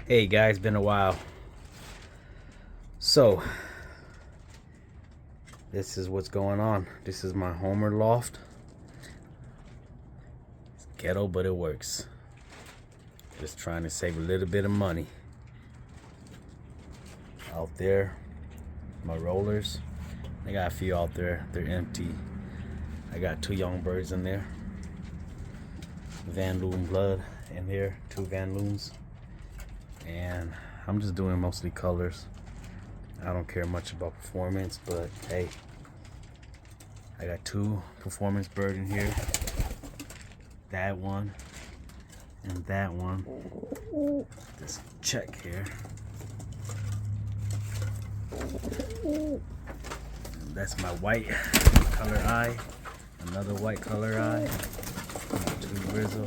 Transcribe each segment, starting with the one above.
Hey guys, been a while. So this is what's going on. This is my Homer loft. It's ghetto, but it works. Just trying to save a little bit of money. Out there, my rollers, I got a few out there. They're empty. I got 2 young birds in there. Van Loon blood in here, 2 Van Loons. And I'm just doing mostly colors. I don't care much about performance, but hey, I got 2 performance bird in here. That one and that one. Just check here. And that's my white color eye. Another white color eye. 2 grizzle.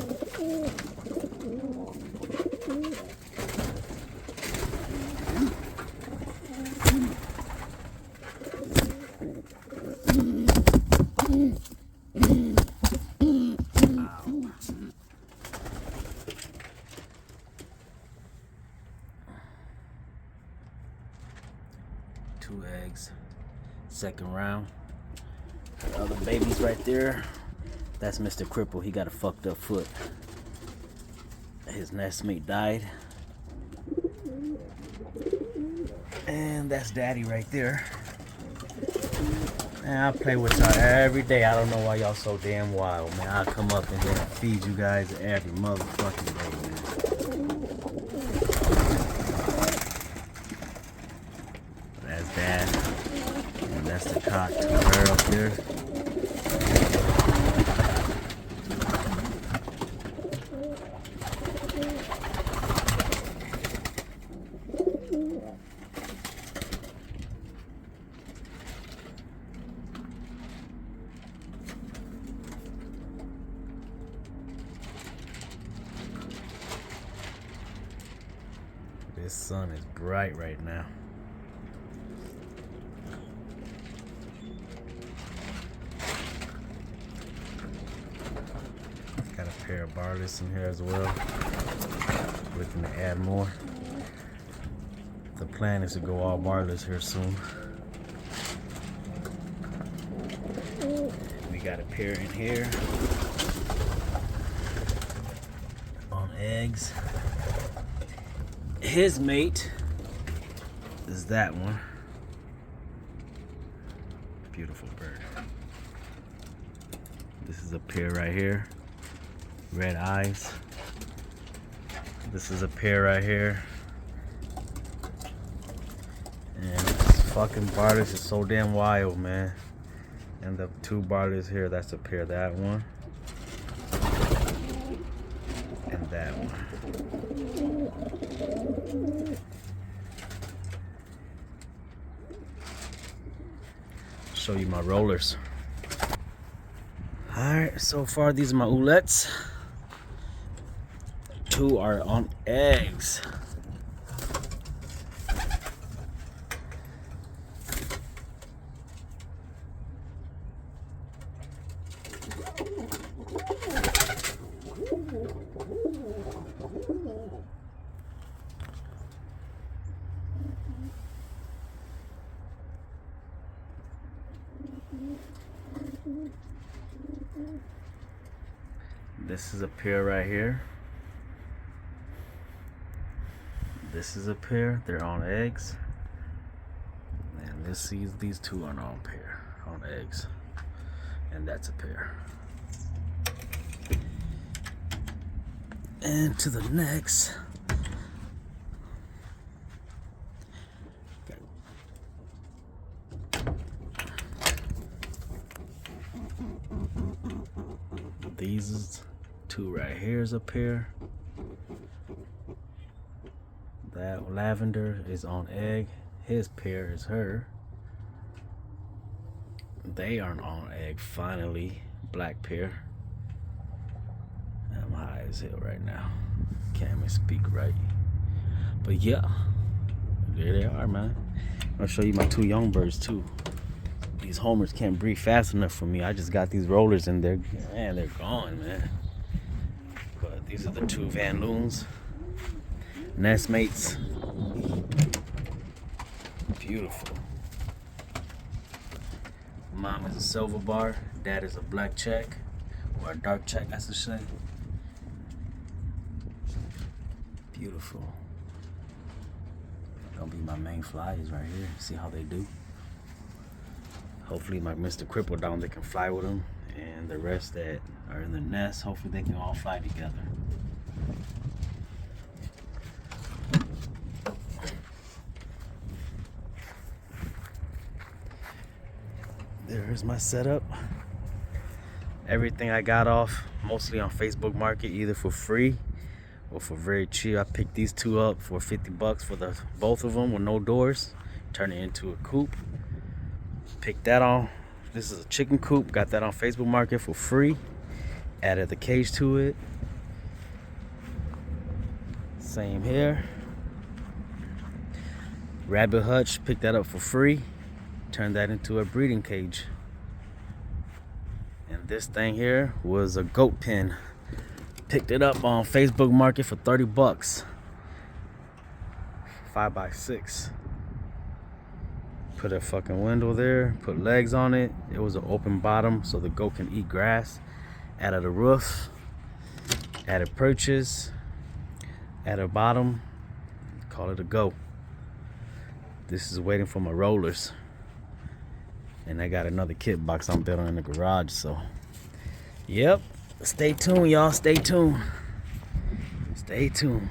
Two eggs, second round. Other babies right there. That's Mr. Cripple. He got a fucked up foot. His nestmate died. And that's Daddy right there. Man, I play with y'all every day. I don't know why y'all so damn wild, man. I'll come up in here and feed you guys every motherfucking day, man. That's Dad. And that's the cock to her up there. This sun is bright right now. Got a pair of barlets in here as well. Looking to add more. The plan is to go all barlets here soon. We got a pair in here on eggs. His mate is that one. Beautiful bird. This is a pair right here. Red eyes. This is a pair right here. And this fucking barlets is so damn wild, man. And the 2 barlets here, that's a pair. That one. And that one. Show you my rollers. Alright, so far these are my Oullettes. 2 are on eggs. This is a pair right here. This is a pair. They're on eggs. And these 2 are on pair, on eggs. And that's a pair. And to the next. These is 2 right here is a pair. That lavender is on egg. His pair is her. They aren't on egg. Finally, black pair. I'm high as hell right now. Can't even speak right. But yeah, there they are, man. I'll show you my 2 young birds too. These homers can't breathe fast enough for me. I just got these rollers in there. Man, they're gone, man. But these are the 2 Van Loons. nestmates. Beautiful. Mom is a silver bar, dad is a black check, or a dark check, I should say. Beautiful. Gonna be my main flies right here. See how they do. Hopefully my Mr. Cripple down there can fly with them, and the rest that are in the nest, hopefully they can all fly together. There's my setup. Everything I got off mostly on Facebook Market, either for free or for very cheap. I picked these two up for 50 bucks for the both of them with no doors. Turn it into a coop. Picked that on. This is a chicken coop. Got that on Facebook Market for free. Added the cage to it. Same here. Rabbit hutch. Picked that up for free. Turned that into a breeding cage. And this thing here was a goat pen. Picked it up on Facebook Market for 30 bucks. 5x6. Put a fucking window there. Put legs on it. It was an open bottom so the goat can eat grass. Added a roof. Added perches. Added bottom. Call it a go. This is waiting for my rollers. And I got another kit box I'm building in the garage, so yep. Stay tuned, y'all. Stay tuned. Stay tuned.